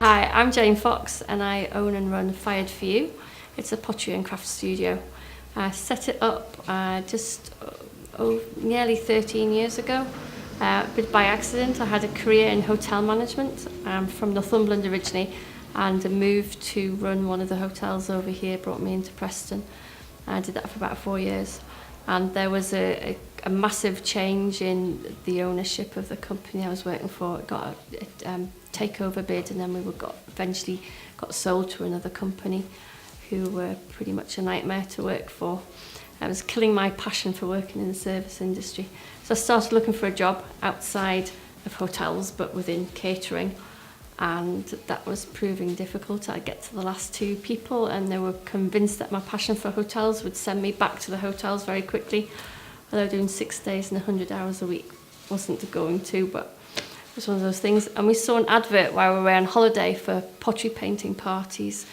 Hi, I'm Jane Fox and I own and run Fired For You. It's a pottery and craft studio. I set it up nearly 13 years ago. But by accident, I had a career in hotel management. I'm from Northumberland originally, and a move to run one of the hotels over here brought me into Preston. I did that for about 4 years. And there was a massive change in the ownership of the company I was working for. It got a takeover bid, and then eventually got sold to another company who were pretty much a nightmare to work for. I was killing my passion for working in the service industry. So I started looking for a job outside of hotels, but within catering. And that was proving difficult. I'd get to the last two people and they were convinced that my passion for hotels would send me back to the hotels very quickly. Although doing 6 days and 100 hours a week wasn't going to, but it was one of those things. And we saw an advert while we were on holiday for pottery painting parties.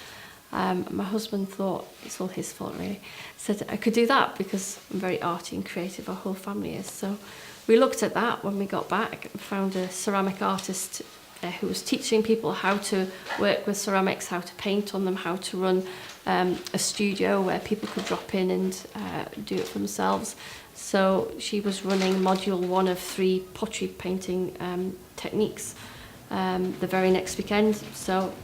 My husband thought, it's all his fault really, said I could do that because I'm very arty and creative, our whole family is. So we looked at that when we got back and found a ceramic artist who was teaching people how to work with ceramics, how to paint on them, how to run a studio where people could drop in and do it for themselves. So she was running module 1 of 3 pottery painting techniques the very next weekend. So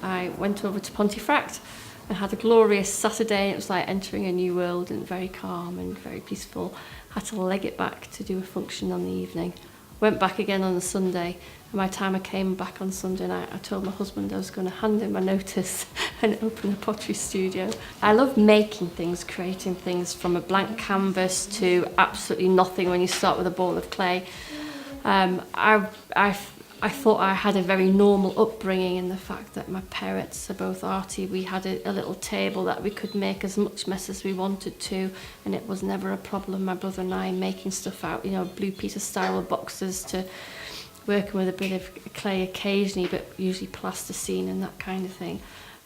I went over to Pontefract and had a glorious Saturday. It was like entering a new world and very calm and very peaceful. Had to leg it back to do a function on the evening. Went back again on the Sunday. And by the time I came back on Sunday night, I told my husband I was going to hand him my notice and open a pottery studio. I love making things, creating things from a blank canvas to absolutely nothing when you start with a ball of clay. I thought I had a very normal upbringing in the fact that my parents are both arty. We had a little table that we could make as much mess as we wanted to, and it was never a problem. My brother and I making stuff out, Blue Peter style boxes to working with a bit of clay occasionally, but usually plasticine and that kind of thing.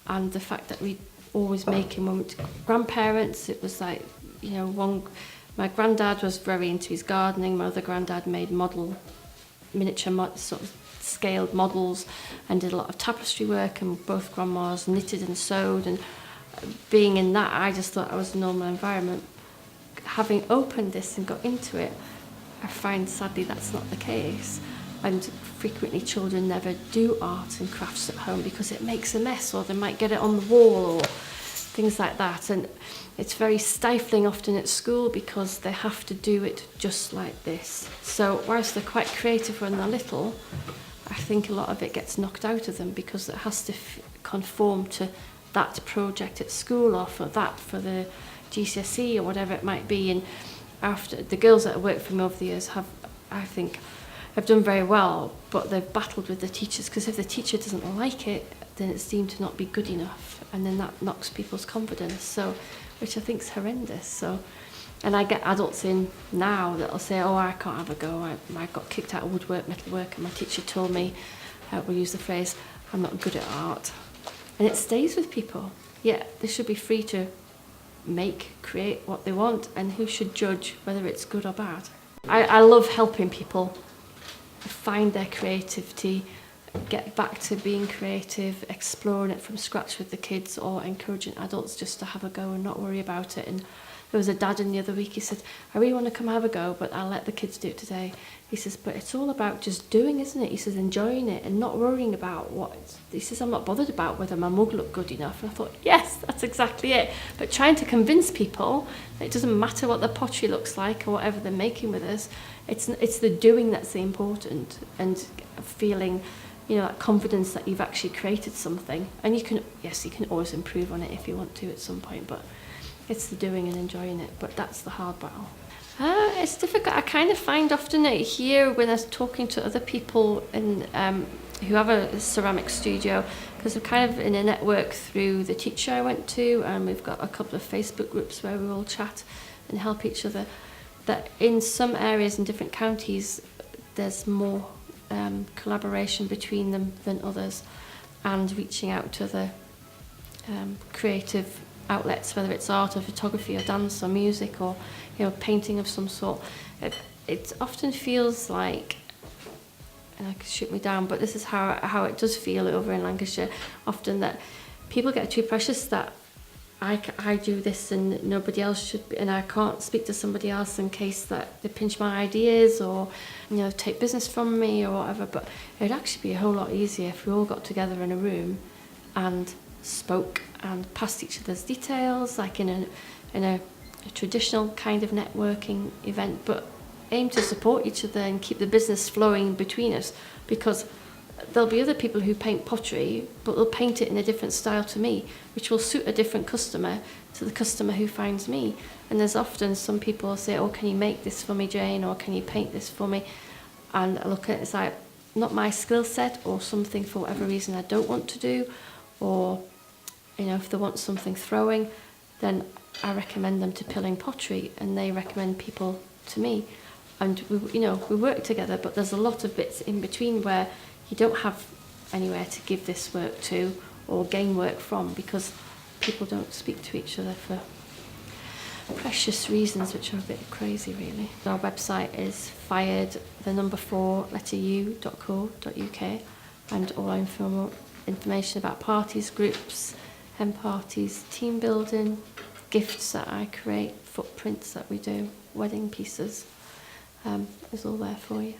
And the fact that we always making when we went to grandparents, it was like, my granddad was very into his gardening. My other granddad made miniature sort of scaled models and did a lot of tapestry work, and both grandmas knitted and sewed, and being in that I just thought I was a normal environment. Having opened this and got into it, I find sadly that's not the case, and frequently children never do art and crafts at home because it makes a mess, or they might get it on the wall or things like that, and it's very stifling often at school because they have to do it just like this. So whilst they're quite creative when they're little, I think a lot of it gets knocked out of them because it has to conform to that project at school or for the GCSE or whatever it might be. And after the girls that have worked for me over the years have done very well, but they've battled with the teachers because if the teacher doesn't like it, then it's deemed to not be good enough, and then that knocks people's confidence. So, which I think is horrendous. So, and I get adults in now that'll say, "Oh, I can't have a go. I got kicked out of woodwork, metalwork, and my teacher told me," we'll use the phrase, "I'm not good at art," and it stays with people. Yeah, they should be free to create what they want, and who should judge whether it's good or bad? I love helping people find their creativity, get back to being creative, exploring it from scratch with the kids, or encouraging adults just to have a go and not worry about it. And there was a dad in the other week, he said, "I really want to come have a go, but I'll let the kids do it today." He says, "But it's all about just doing, isn't it?" He says, "Enjoying it and not worrying about he says, "I'm not bothered about whether my mug looked good enough." And I thought, yes, that's exactly it. But trying to convince people that it doesn't matter what the pottery looks like or whatever they're making with us, it's the doing that's the important, and feeling that confidence that you've actually created something. And you can always improve on it if you want to at some point, but it's the doing and enjoying it. But that's the hard battle. It's difficult. I kind of find often here when I'm talking to other people who have a ceramic studio, because I'm kind of in a network through the teacher I went to, and we've got a couple of Facebook groups where we all chat and help each other, that in some areas in different counties there's more collaboration between them than others, and reaching out to the creative outlets, whether it's art or photography or dance or music or painting of some sort. It often feels like and like shoot me down. But this is how it does feel over in Lancashire often, that people get too precious that I do this and nobody else should be, and I can't speak to somebody else in case that they pinch my ideas or, you know, take business from me or whatever. But it'd actually be a whole lot easier if we all got together in a room and spoke and passed each other's details, like in a traditional kind of networking event, but aim to support each other and keep the business flowing between us, because there'll be other people who paint pottery, but they'll paint it in a different style to me, which will suit a different customer to the customer who finds me. And there's often some people say, oh, can you make this for me, Jane, or can you paint this for me? And I look at it, it's like not my skill set, or something for whatever reason I don't want to do, or, you know, if they want something throwing, then I recommend them to Pilling Pottery, and they recommend people to me. And we work together, but there's a lot of bits in between where you don't have anywhere to give this work to or gain work from, because people don't speak to each other for precious reasons, which are a bit crazy, really. Our website is fired4u.co.uk, and all our information about parties, groups, hen parties, team building, gifts that I create, footprints that we do, wedding pieces, is all there for you.